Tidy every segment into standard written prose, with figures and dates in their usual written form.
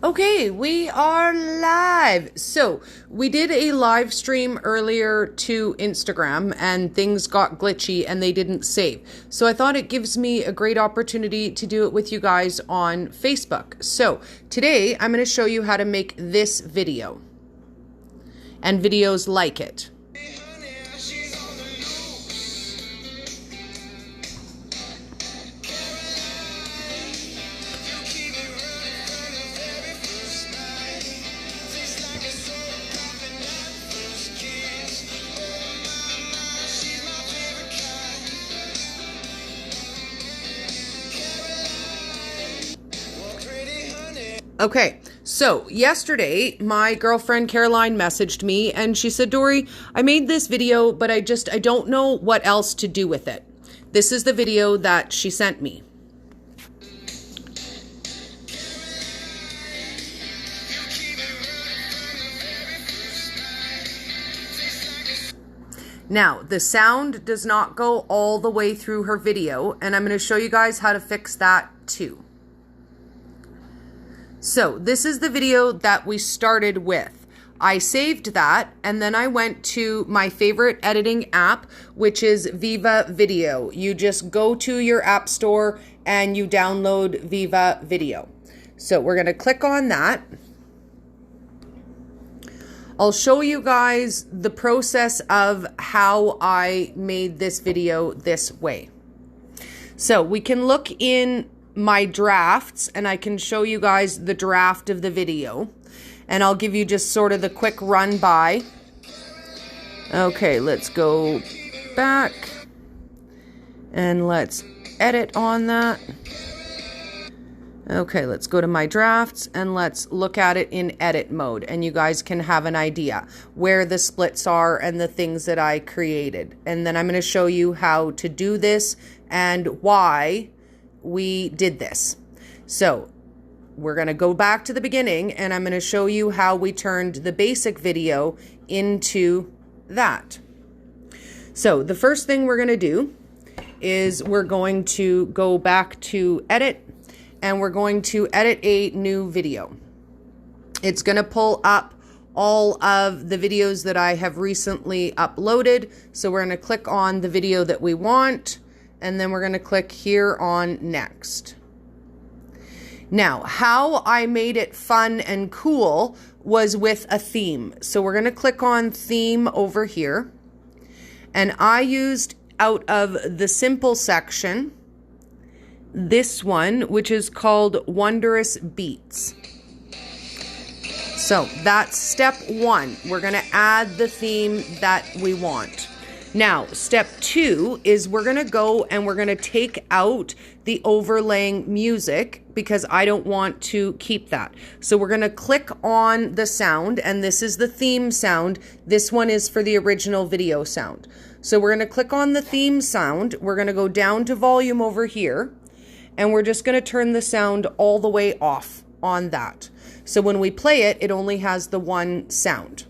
Okay, we are live. So we did a live stream earlier to Instagram and things got glitchy and they didn't save. So I thought it gives me a great opportunity to do it with you guys on Facebook. So today I'm going to show you how to make this video and videos like it. Okay, so yesterday my girlfriend Caroline messaged me and she said, Dory, I made this video, but I don't know what else to do with it. This is the video that she sent me. Now, the sound does not go all the way through her video, and I'm going to show you guys how to fix that too. So this is the video that we started with. I saved that and then I went to my favorite editing app, which is VivaVideo. You just go to your app store and you download VivaVideo. So we're going to click on that. I'll show you guys the process of how I made this video this way. So we can look in my drafts and I can show you guys the draft of the video and I'll give you just sort of the quick run by. Okay, let's go back and let's edit on that. Okay, let's go to my drafts and let's look at it in edit mode and you guys can have an idea where the splits are and the things that I created. And then I'm going to show you how to do this and why we did this. So we're going to go back to the beginning and I'm going to show you how we turned the basic video into that. So the first thing we're going to do is we're going to go back to edit and we're going to edit a new video. It's going to pull up all of the videos that I have recently uploaded. So we're going to click on the video that we want. And then we're going to click here on next. Now, how I made it fun and cool was with a theme. So we're going to click on theme over here. And I used out of the simple section, this one, which is called Wondrous Beats. So that's step one. We're going to add the theme that we want. Now, step two is we're going to go and we're going to take out the overlaying music because I don't want to keep that. So we're going to click on the sound and this is the theme sound. This one is for the original video sound. So we're going to click on the theme sound. We're going to go down to volume over here and we're just going to turn the sound all the way off on that. So when we play it, it only has the one sound.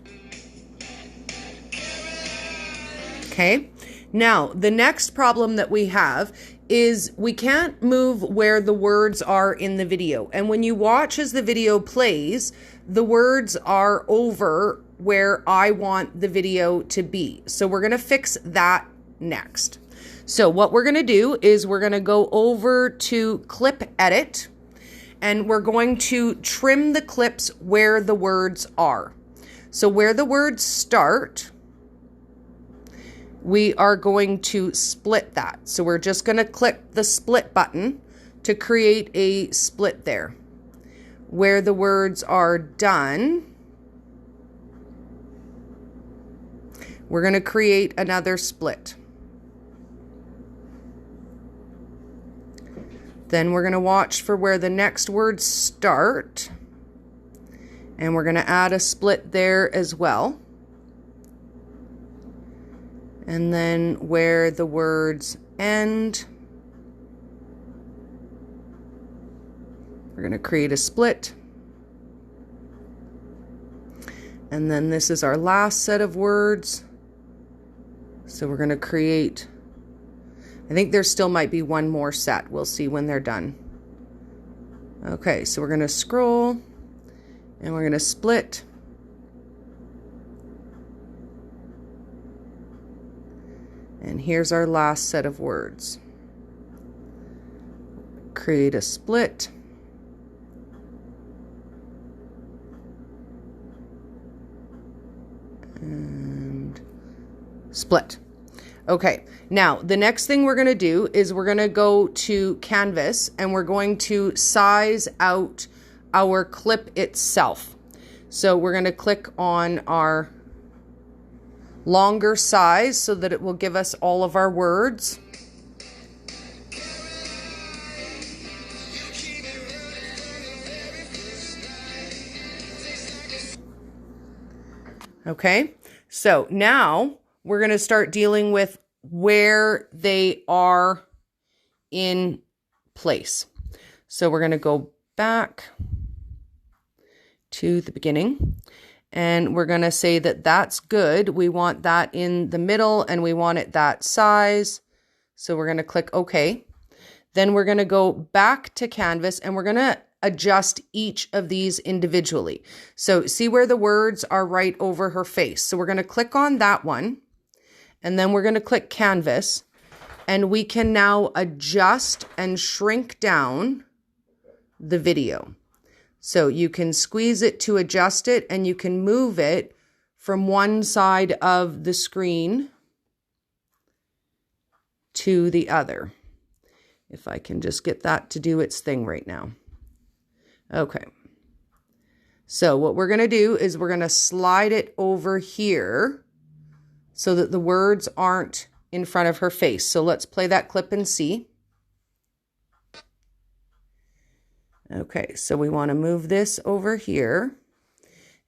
Okay, now the next problem that we have is we can't move where the words are in the video. And when you watch as the video plays, the words are over where I want the video to be. So we're going to fix that next. So what we're going to do is we're going to go over to clip edit and we're going to trim the clips where the words are. So where the words start, we are going to split that. So we're just going to click the split button to create a split there. Where the words are done, we're going to create another split. Then we're going to watch for where the next words start. And we're going to add a split there as well. And then where the words end, we're going to create a split. And then this is our last set of words. So we're going to create, I think there still might be one more set. We'll see when they're done. Okay, so we're going to scroll. And we're going to split. And here's our last set of words. Create a split. And split. Okay, now the next thing we're going to do is we're going to go to Canvas and we're going to size out our clip itself. So we're going to click on our longer size so that it will give us all of our words. Okay, so now we're going to start dealing with where they are in place. So we're going to go back to the beginning and we're going to say that that's good. We want that in the middle and we want it that size. So we're going to click OK. Then we're going to go back to Canvas and we're going to adjust each of these individually. So see where the words are right over her face. So we're going to click on that one and then we're going to click Canvas and we can now adjust and shrink down the video. So you can squeeze it to adjust it and you can move it from one side of the screen to the other. If I can just get that to do its thing right now. Okay. So what we're going to do is we're going to slide it over here so that the words aren't in front of her face. So let's play that clip and see. Okay, so we want to move this over here.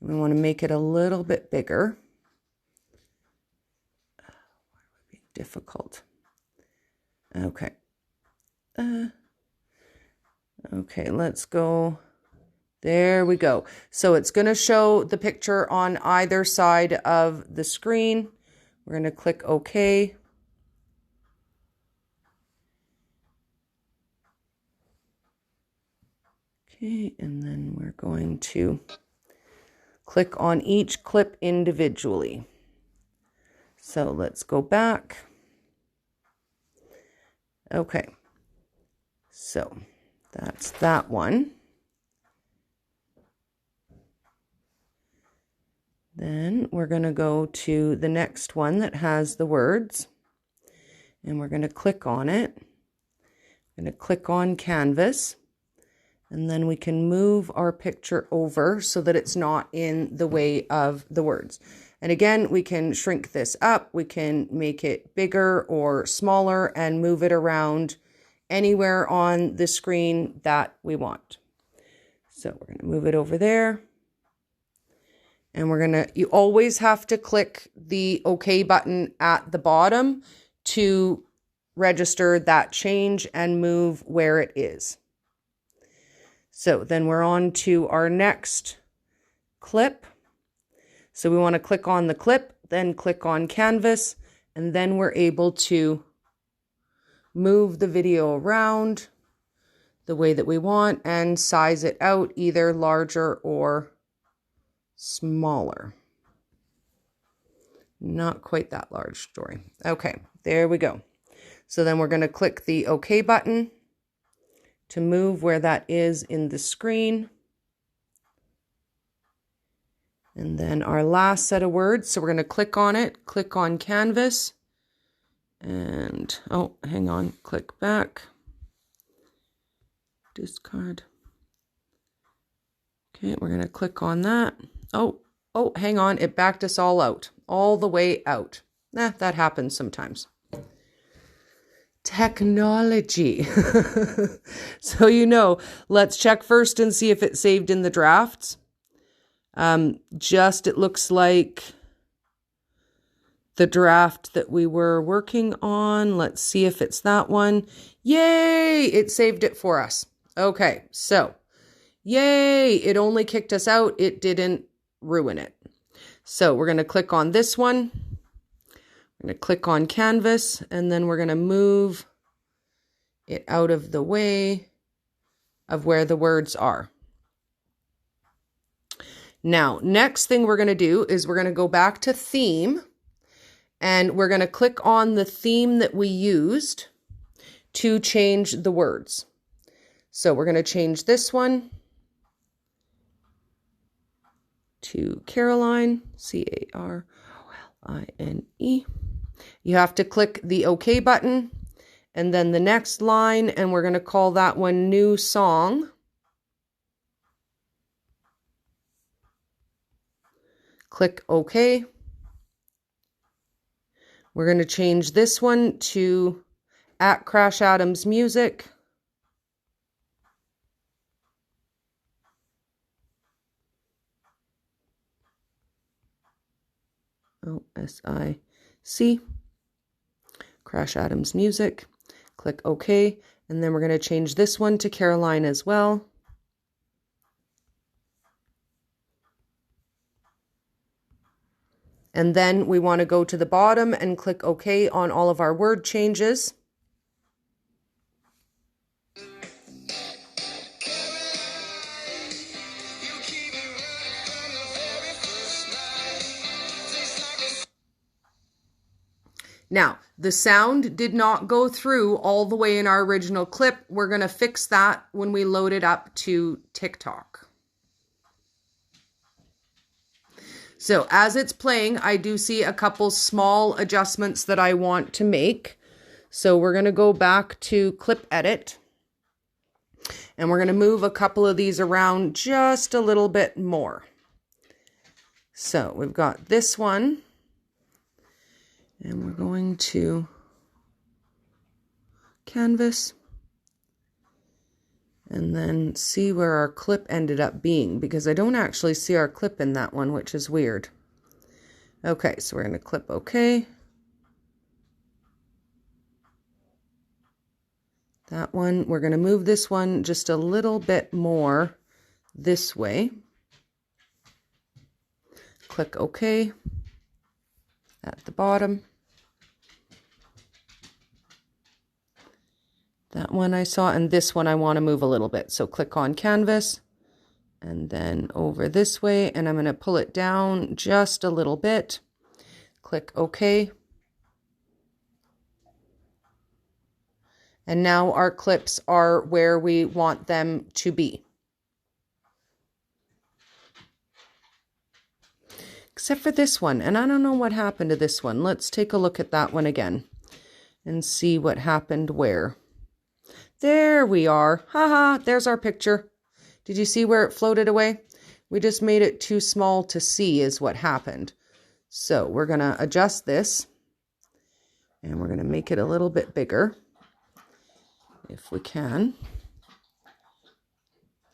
We want to make it a little bit bigger. Why would it be difficult? Okay. Okay, let's go. There we go. So it's going to show the picture on either side of the screen. We're going to click OK. Okay, and then we're going to click on each clip individually. So let's go back. Okay, so that's that one. Then we're going to go to the next one that has the words, and we're going to click on it. I'm going to click on Canvas, and then we can move our picture over so that it's not in the way of the words. And again, we can shrink this up, we can make it bigger or smaller and move it around anywhere on the screen that we want. So we're going to move it over there. And we're going to, you always have to click the OK button at the bottom to register that change and move where it is. So then we're on to our next clip. So we want to click on the clip, then click on Canvas, and then we're able to move the video around the way that we want and size it out, either larger or smaller. Not quite that large, Dory. Okay, there we go. So then we're going to click the OK button to move where that is in the screen. And then our last set of words. So we're going to click on it, click on Canvas, and, oh, hang on, click back, discard. Okay, we're going to click on that. Oh, hang on, it backed us all out, all the way out. That happens sometimes. Technology. So, let's check first and see if it's saved in the drafts. It looks like the draft that we were working on. Let's see if it's that one. Yay! It saved it for us. Okay, so yay! It only kicked us out. It didn't ruin it. So we're going to click on this one. We're going to click on Canvas, and then we're going to move it out of the way of where the words are. Now, next thing we're going to do is we're going to go back to theme, and we're going to click on the theme that we used to change the words. So we're going to change this one to Caroline, Caroline. You have to click the OK button and then the next line, and we're going to call that one New Song. Click OK. We're going to change this one to @CrashAdams Music. OSIC. Crash Adams Music. Click OK. And then we're going to change this one to Caroline as well. And then we want to go to the bottom and click OK on all of our word changes. Now, the sound did not go through all the way in our original clip. We're going to fix that when we load it up to TikTok. So as it's playing, I do see a couple small adjustments that I want to make. So we're going to go back to clip edit. And we're going to move a couple of these around just a little bit more. So we've got this one. And we're going to canvas. And then see where our clip ended up being, because I don't actually see our clip in that one, which is weird. Okay, so we're going to clip OK. That one, we're going to move this one just a little bit more this way. Click OK at the bottom. That one I saw, and this one I want to move a little bit. So click on canvas and then over this way, and I'm going to pull it down just a little bit. Click OK. And now our clips are where we want them to be. Except for this one, and I don't know what happened to this one. Let's take a look at that one again and see what happened where. There we are. Haha, there's our picture. Did you see where it floated away? We just made it too small to see is what happened. So we're going to adjust this and we're going to make it a little bit bigger if we can.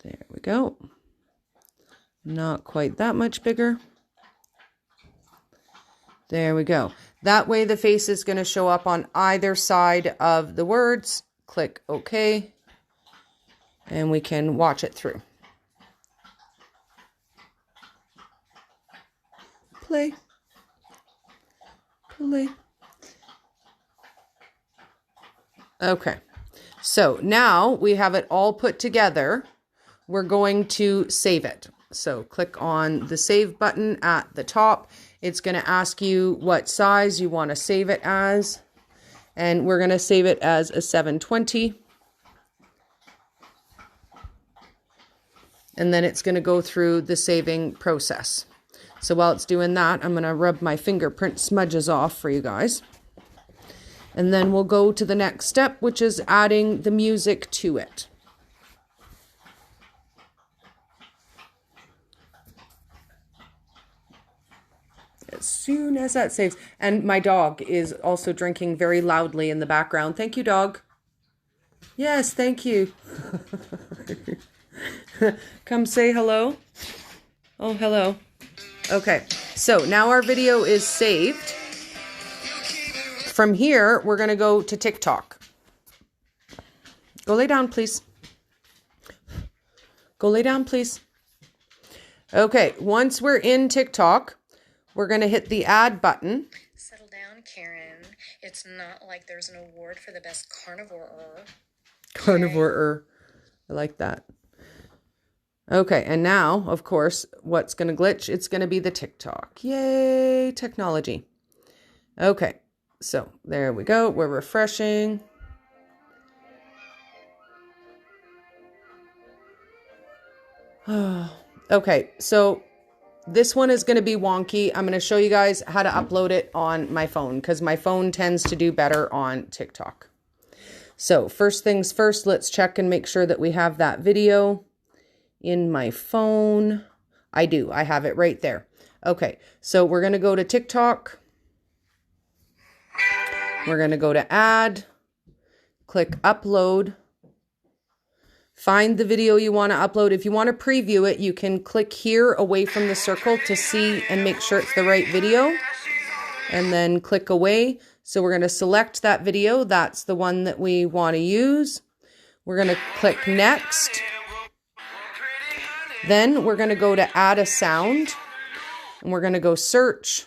There we go. Not quite that much bigger. There we go. That way the face is going to show up on either side of the words. Click OK, and we can watch it through. Play. Play. Okay, so now we have it all put together. We're going to save it. So click on the save button at the top. It's going to ask you what size you want to save it as. And we're going to save it as a 720. And then it's going to go through the saving process. So while it's doing that, I'm going to rub my fingerprint smudges off for you guys. And then we'll go to the next step, which is adding the music to it. As soon as that saves. And my dog is also drinking very loudly in the background. Thank you, dog. Yes, thank you. Come say hello. Oh, hello. Okay, so now our video is saved. From here, we're going to go to TikTok. Go lay down, please. Go lay down, please. Okay, once we're in TikTok, we're going to hit the add button. Settle down, Karen. It's not like there's an award for the best carnivore-er. Carnivore-er. I like that. Okay, and now, of course, what's going to glitch? It's going to be the TikTok. Yay, technology. Okay, so there we go. We're refreshing. Okay, so this one is going to be wonky. I'm going to show you guys how to upload it on my phone because my phone tends to do better on TikTok. So first things first, let's check and make sure that we have that video in my phone. I do. I have it right there. Okay, so we're going to go to TikTok. We're going to go to add, click upload. Find the video you want to upload. If you want to preview it, you can click here away from the circle to see and make sure it's the right video. And then click away. So we're going to select that video. That's the one that we want to use. We're going to click next. Then we're going to go to add a sound. And we're going to go search.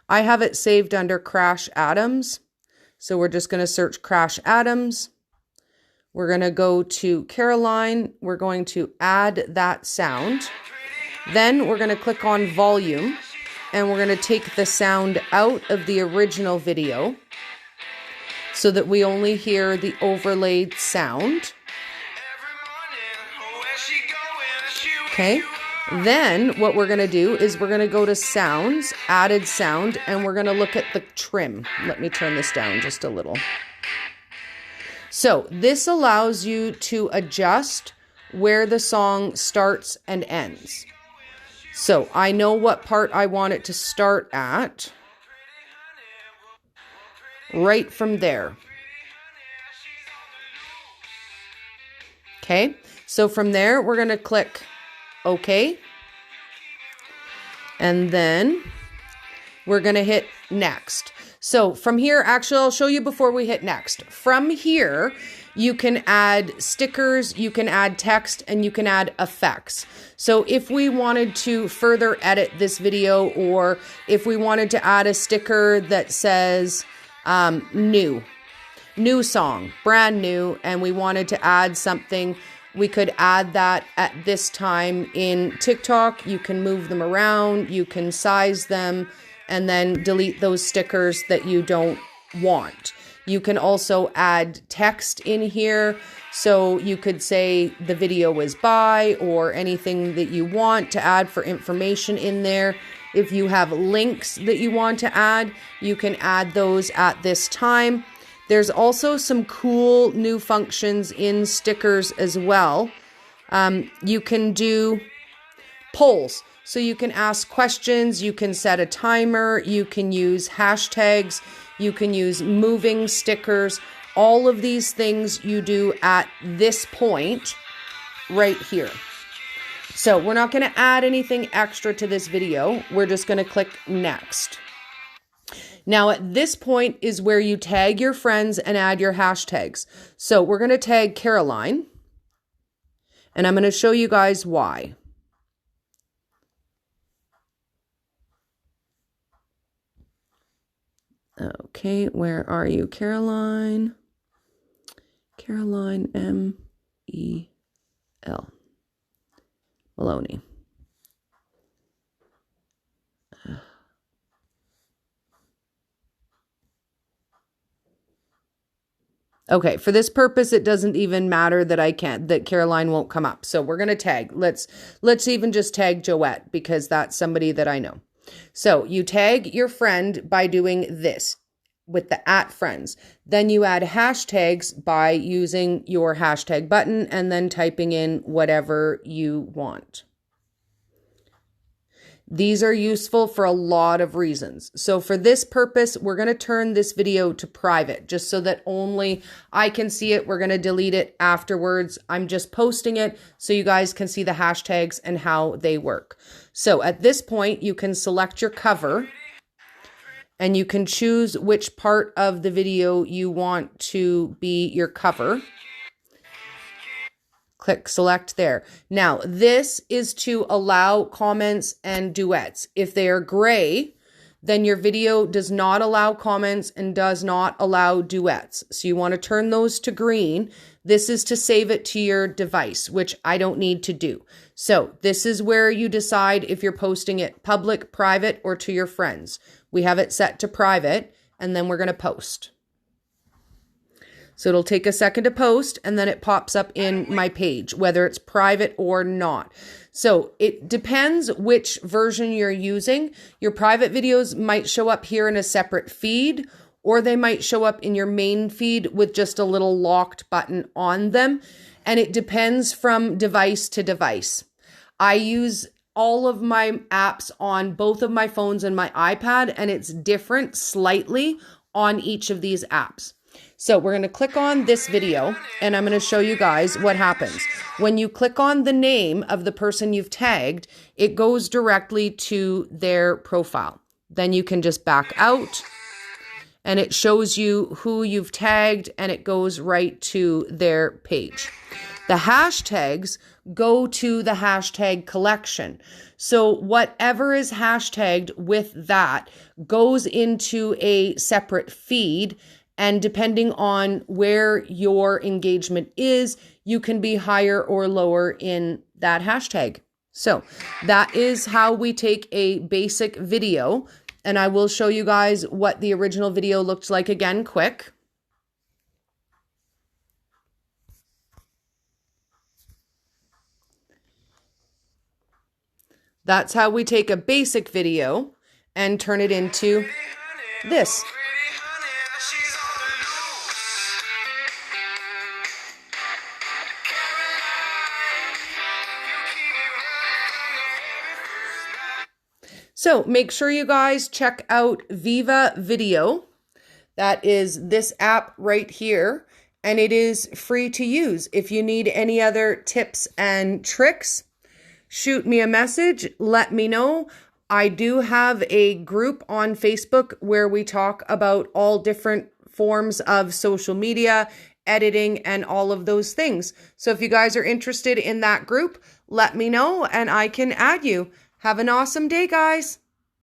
I have it saved under Crash Adams. So we're just going to search Crash Adams. We're going to go to Caroline. We're going to add that sound. Then we're going to click on volume and we're going to take the sound out of the original video so that we only hear the overlaid sound. Okay. Then what we're going to do is we're going to go to sounds, added sound, and we're going to look at the trim. Let me turn this down just a little. So this allows you to adjust where the song starts and ends. So I know what part I want it to start at. Right from there. Okay, so from there we're going to click OK. And then we're going to hit next. So from here, actually, I'll show you before we hit next. From here, you can add stickers, you can add text, and you can add effects. So if we wanted to further edit this video, or if we wanted to add a sticker that says new song, brand new, and we wanted to add something, we could add that at this time in TikTok. You can move them around, you can size them, and then delete those stickers that you don't want. You can also add text in here. So you could say the video was by, or anything that you want to add for information in there. If you have links that you want to add, you can add those at this time. There's also some cool new functions in stickers as well. You can do polls. So you can ask questions, you can set a timer, you can use hashtags, you can use moving stickers. All of these things you do at this point right here. So we're not going to add anything extra to this video. We're just going to click next. Now at this point is where you tag your friends and add your hashtags. So we're going to tag Caroline, and I'm going to show you guys why. Okay, where are you, Caroline? Caroline M-E-L. Maloney. Okay, for this purpose, it doesn't even matter that Caroline won't come up. So we're going to tag. Let's even just tag Joette, because that's somebody that I know. So you tag your friend by doing this with the @friends. Then you add hashtags by using your hashtag button and then typing in whatever you want. These are useful for a lot of reasons. So for this purpose, we're going to turn this video to private just so that only I can see it. We're going to delete it afterwards. I'm just posting it so you guys can see the hashtags and how they work. So at this point, you can select your cover and you can choose which part of the video you want to be your cover. Click select there. Now, this is to allow comments and duets. If they are gray, then your video does not allow comments and does not allow duets. So you want to turn those to green. This is to save it to your device, which I don't need to do. So this is where you decide if you're posting it public, private, or to your friends. We have it set to private, and then we're going to post. So it'll take a second to post, and then it pops up in my page, whether it's private or not. So it depends which version you're using. Your private videos might show up here in a separate feed, or they might show up in your main feed with just a little locked button on them. And it depends from device to device. I use all of my apps on both of my phones and my iPad, and it's different slightly on each of these apps. So we're going to click on this video, and I'm going to show you guys what happens. When you click on the name of the person you've tagged, it goes directly to their profile. Then you can just back out, and it shows you who you've tagged, and it goes right to their page. The hashtags go to the hashtag collection. So whatever is hashtagged with that goes into a separate feed. And depending on where your engagement is, you can be higher or lower in that hashtag. So that is how we take a basic video. And I will show you guys what the original video looked like again quick. That's how we take a basic video and turn it into this. So make sure you guys check out VivaVideo. That is this app right here, and it is free to use. If you need any other tips and tricks, shoot me a message, let me know. I do have a group on Facebook where we talk about all different forms of social media, editing, and all of those things. So if you guys are interested in that group, let me know and I can add you. Have an awesome day, guys.